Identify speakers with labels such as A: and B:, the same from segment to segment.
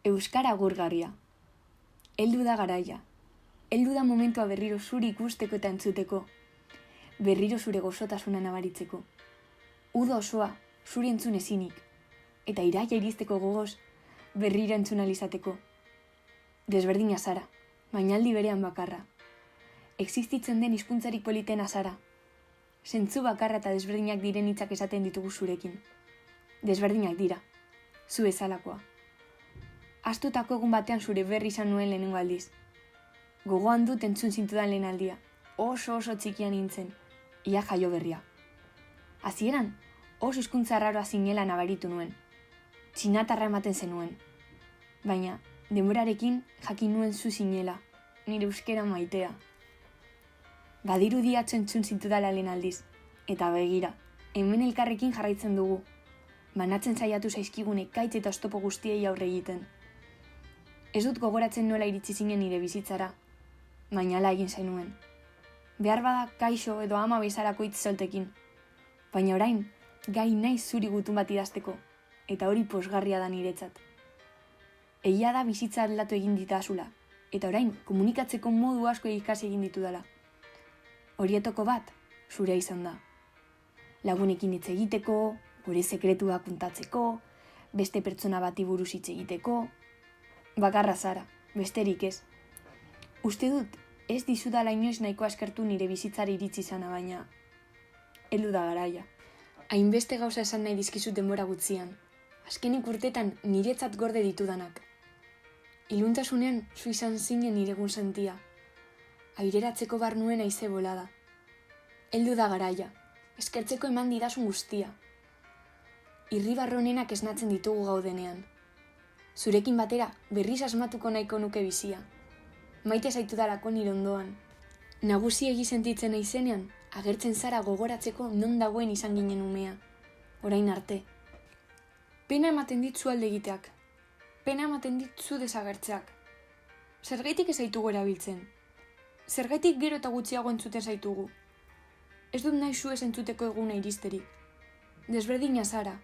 A: Euskara agurgarria. Heldu da garaia. Heldu da momentua berriro zuri ikusteko eta entzuteko. Berriro zure gozotasuna nabaritzeko. Uda osoa, zuri entzun ezinik. Eta iraia iristeko gogoz, berriro entzun alizateko. Desberdina zara, baina aldi berean bakarra. Existitzen den hizkuntzarik politena zara. Zentzu bakarra eta desberdinak diren hitzak esaten ditugu zurekin. Desberdinak dira, zu ezalakoa. Astutako egun batean zure berri izan nuen lehenengo aldiz. Gogoan dut entzun zintudan lehen aldia. Oso txikian nintzen, ia jaio berria. Hasieran, oso hizkuntza arraroa zinela nabaritu nuen. Txinatarra ematen zenuen. Baina, denborarekin jakin nuen zu zinela, nire euskera maitea. Badirudi atzo entzun zintudala lehen aldiz, eta begira, hemen elkarrekin jarraitzen dugu. Banatzen saiatu zaizkigun ekaitz eta oztopo guztiei aurre egiten. Ez dut gogoratzen nola iritsi zinen nire bizitzara, baina hala egin zenuen. Behar bada kaixo edo ama bezalako hitz soltekin, baina orain gai naiz zuri gutun bat idazteko, eta hori posgarria da niretzat. Egia da bizitza aldatu egin ditazula, eta orain komunikatzeko modu asko ikasi egin ditudala. Horietako bat, zurea izan da. Lagunekin hitz egiteko, gure sekretuak kontatzeko, beste pertsona bati buruz hitz egiteko. Bakarra zara, besterik ez. Uste dut, ez dizudala inoiz nahiko askertu nire bizitzari iritsi izana, baina heldu da garaia. Hainbeste gauza esan nahi dizkizut denbora gutzian. Azkenik urtetan niretzat gorde ditudanak. Iluntasunean zu izan zinen nire egun sentia. Aireratzeko bar nuen haize bolada. Heldu da garaia, eskertzeko eman didazun guztia. Irribarre honenak esnatzen ditugu gaudenean. Zurekin batera berriz asmatuko nahiko nuke bizia. Maite zaitudalako nire ondoan. Nagusiegi sentitzen naizenean, agertzen zara gogoratzeko non dagoen izan ginen umea. Orain arte. Pena ematen dit zu alde egiteak. Pena ematen dit zu desagertzeak. Zergaitik ez zaitugu erabiltzen. Zergaitik gero eta gutxiago entzuten zaitugu. Ez dut nahi zu ez entzuteko eguna iristerik. Desberdina zara.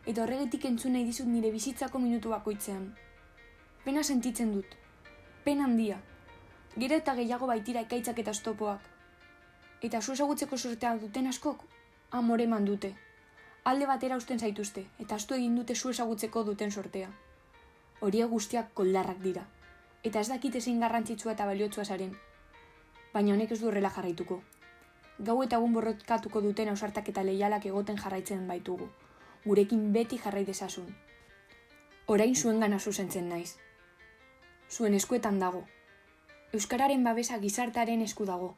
A: Eta horregetik entzun nahi dizut nire bizitzako minutu bakoitzean. Pena sentitzen dut. Pena handia. Gero eta gehiago baitira ekaitzak eta oztopoak. Eta zu ezagutzeko sortea duten askok, amore eman dute. Alde batera usten zaituzte, eta astu egin dute zu ezagutzeko duten sortea. Horiek guztiak koldarrak dira. Eta ez dakit ezin garrantzitsua eta baliotsua zaren. Baina honek ez du horrela jarraituko. Gau eta egun borrotkatuko duten ausartak eta leialak egoten jarraitzen baitugu. Gurekin beti jarrai dezasun. Orain zuengana zuzentzen naiz. Zuen eskuetan dago. Euskararen babesa gizartearen esku dago.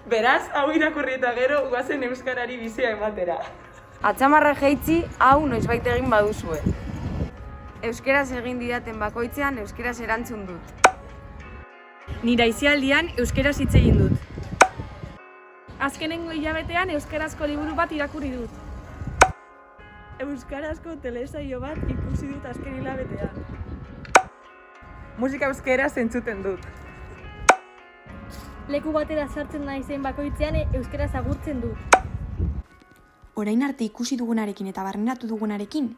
B: Beraz, hau irakurri eta gero guazen euskarari bizia ematera.
C: Atzamarra jeitzi, hau noizbait egin baduzue. Euskeraz egin didaten bakoitzean euskeraz erantzun dut. Nire aisialdian euskeraz hitz egin dut.
D: Azkenengo hilabetean euskarazko liburu bat irakurri dut. Euskarazko telesaio bat ikusi dut azken hilabetean.
B: Musika euskeraz entzuten dut.
D: Leku batera sartzen naizen bakoitzean euskaraz agurtzen dut.
A: Orain arte ikusi dugunarekin eta barneratu dugunarekin,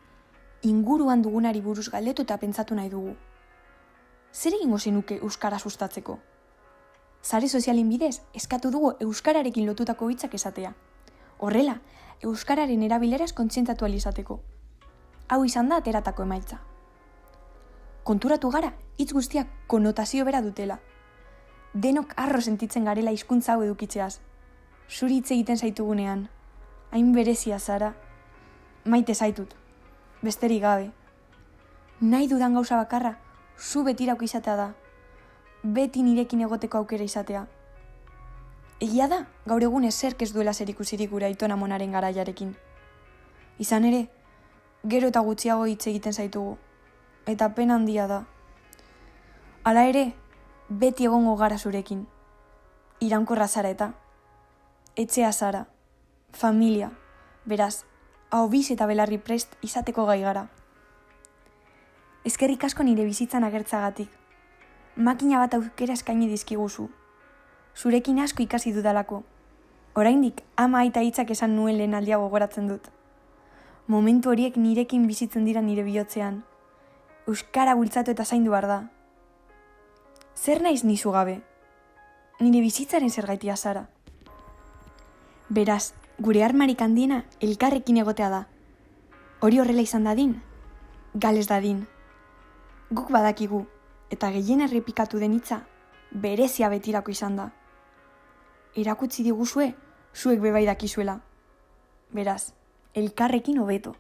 A: inguruan dugunari buruz galdetu eta pentsatu nahi dugu. Zer egingo zenuke euskara sustatzeko? Sare sozialen bidez, eskatu dugu euskararekin lotutako hitzak esatea. Horrela, euskararen erabileraz kontzientatu ahal izateko. Hau izan da ateratako emaitza. Konturatu gara, hitz guztiak konotazio bera dutela. Denok harro sentitzen garela hizkuntza hau edukitzeaz. Zuri hitz egiten zaitugunean, hain berezia zara, maite zaitut, besterik gabe. Nahi dudan gauza bakarra, zu betirako izatea da. Beti nirekin egoteko aukera izatea. Egia da, gaur egun ezerk ez duela zerikusirik gure aitona monaren garaiarekin. Izan ere, gero eta gutxiago hitz egiten zaitugu, eta pena handia da. Hala ere, beti egongo gara zurekin. Iraunkorra zara eta, etxea zara, familia, beraz, ahobiz eta belarri prest izateko gai gara. Eskerrik asko nire bizitzan agertzagatik. Makina bat aukera eskaini dizkiguzu. Zurekin asko ikasi dudalako. Oraindik ama aita hitzak esan nuen lehen aldia gogoratzen dut. Momentu horiek nirekin bizitzen dira nire bihotzean. Euskara bultzatu eta zaindu behar da. Zer naiz nizu gabe? Nire bizitzaren zergaitia zara. Beraz, gure armarik handiena elkarrekin egotea da. Hori horrela izan dadin, gales dadin. Guk badakigu, eta gehien errepikatu den hitza, berezia betirako izan da. Erakutsi diguzue, zuek bebai dakizuela. Beraz, elkarrekin hobeto.